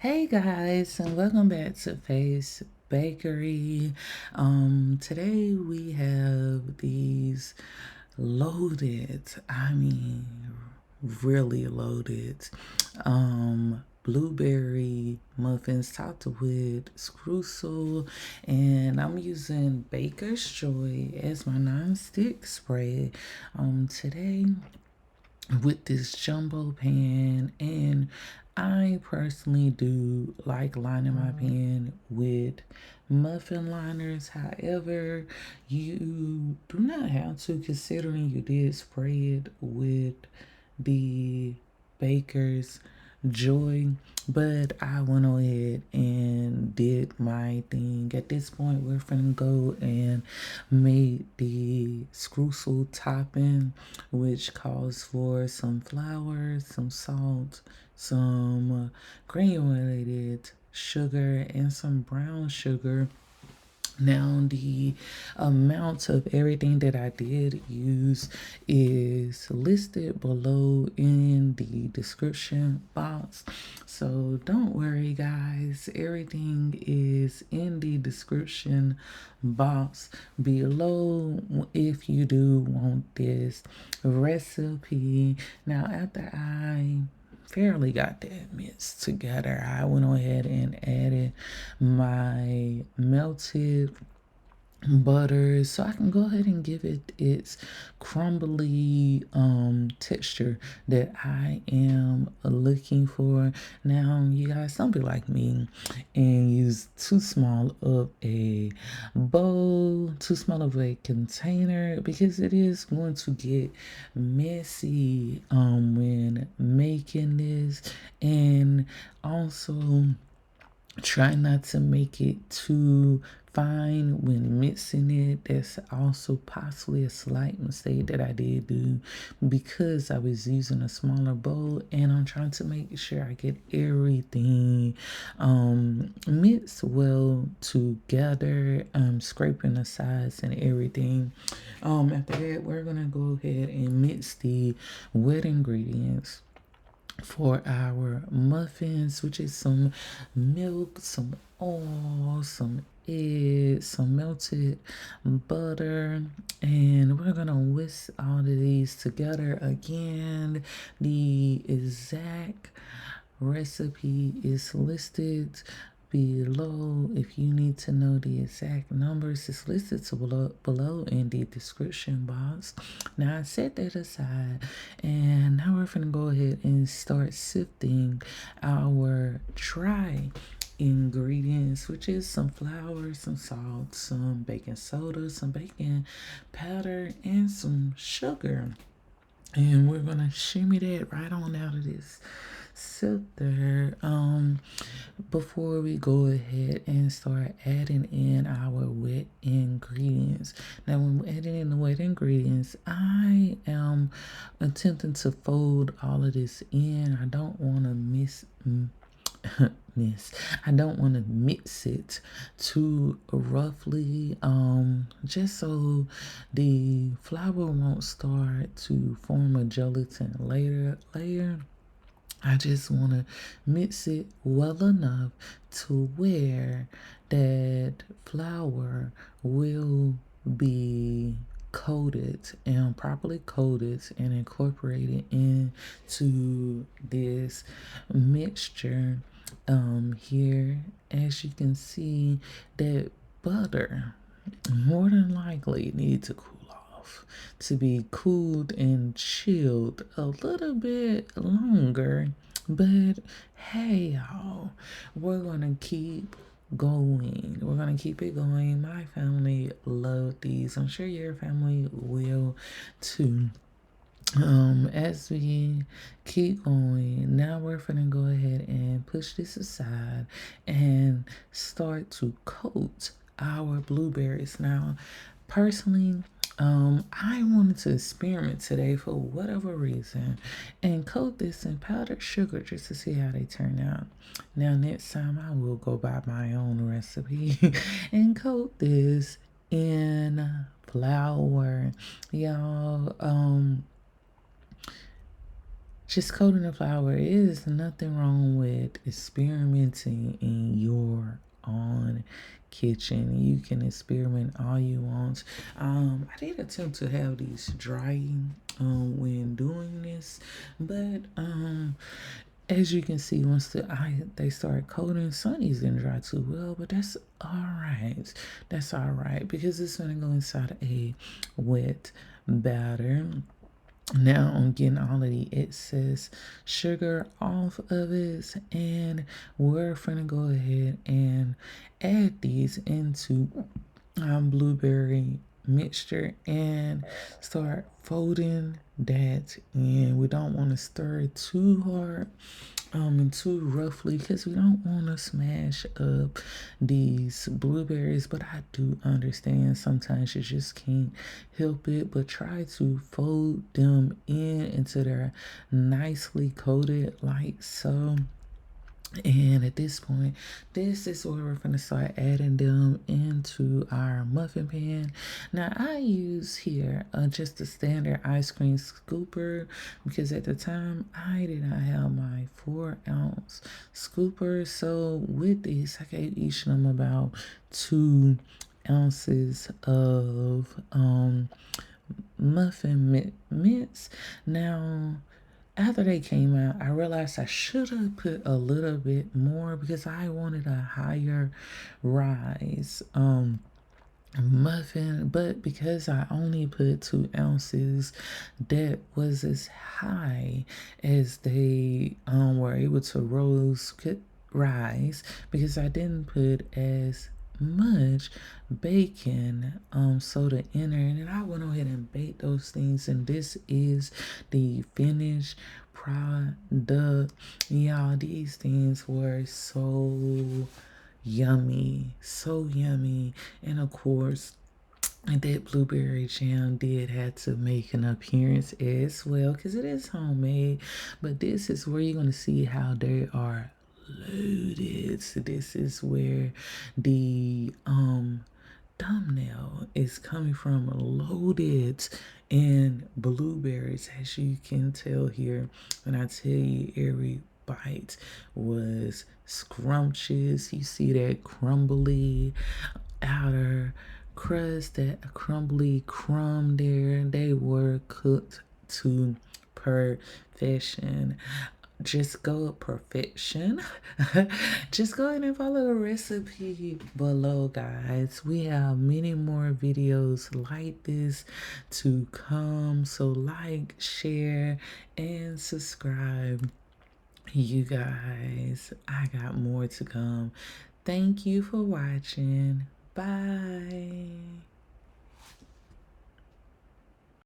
Hey guys, and welcome back to Face Bakery. Today we have these loaded, really loaded, blueberry muffins topped with streusel, and I'm using Baker's Joy as my non-stick spread. Today with this jumbo pan, and I personally do like lining my pan with muffin liners. However, you do not have to, considering you did spray it with the baker's joy, but I went ahead and did my thing. At this point, we're finna go and make the streusel topping, which calls for some flour, some salt, some granulated sugar, and some brown sugar. Now, the amount of everything that I did use is listed below in the description box. So don't worry, guys. Everything is in the description box below if you do want this recipe. Now, after I fairly got that mixed together, I went ahead and added my melted butter so I can go ahead and give it its crumbly texture that I am looking for. Now, you guys, don't be like me and use too small of a bowl, too small of a container, because it is going to get messy when making this. And also, try not to make it too fine when mixing it. That's also possibly a slight mistake that I did do because I was using a smaller bowl, and I'm trying to make sure I get everything mixed well together, scraping the sides and everything. After that, we're gonna go ahead and mix the wet ingredients for our muffins, which is some milk, some oil, some eggs, some melted butter, and we're gonna whisk all of these together again. The exact recipe is listed below. If you need to know the exact numbers, it's listed below in the description box. Now, I set that aside, and now we're gonna go ahead and start sifting our dry ingredients, which is some flour, some salt, some baking soda, some baking powder, and some sugar. And we're gonna shimmy that right on out of this sifter. Before we go ahead and start adding in our wet ingredients. Now, when we're adding in the wet ingredients, I am attempting to fold all of this in. I don't want to miss. I don't want to mix it too roughly, just so the flour won't start to form a gelatin layer. I just want to mix it well enough to where that flour will be coated and properly coated and incorporated into this mixture. Here, as you can see, that butter more than likely need to cool off, to be cooled and chilled a little bit longer. But hey, y'all, we're gonna keep going. We're gonna keep it going. My family love these. I'm sure your family will too. As we keep going, now we're gonna go ahead and push this aside and start to coat our blueberries. Now, personally, I wanted to experiment today for whatever reason and coat this in powdered sugar just to see how they turn out. Now, next time I will go by my own recipe and coat this in flour. Y'all, just coating the flour. It is nothing wrong with experimenting in your own kitchen. You can experiment all you want. I did attempt to have these dry when doing this, but as you can see, once they start coating, Sunny's didn't dry too well, but that's all right. That's all right because it's gonna go inside a wet batter. Now I'm getting all of the excess sugar off of it, and we're gonna go ahead and add these into blueberry mixture and start folding that in. We don't want to stir it too hard and too roughly because we don't want to smash up these blueberries, but I do understand sometimes you just can't help it, but try to fold them in until they're nicely coated like so. And at this point, this is where we're going to start adding them into our muffin pan. Now, I use here just a standard ice cream scooper because at the time I did not have my 4 ounce scooper. So with this, I gave each of them about 2 ounces of muffin mince. Now, after they came out, I realized I should have put a little bit more because I wanted a higher rise muffin, but because I only put 2 ounces, that was as high as they were able to rise because I didn't put as much bacon soda in there, and then I went ahead and baked those things, and this is the finished product. Y'all, these things were so yummy, so yummy. And of course, that blueberry jam did have to make an appearance as well because it is homemade. But this is where you're going to see how they are loaded. So this is where the thumbnail is coming from, loaded in blueberries, as you can tell here. And I tell you, every bite was scrumptious. You see that crumbly outer crust, that crumbly crumb there. They were cooked to perfection. Just go perfection. Just go ahead and follow the recipe below, guys. We have many more videos like this to come. So like, share, and subscribe. You guys, I got more to come. Thank you for watching. Bye.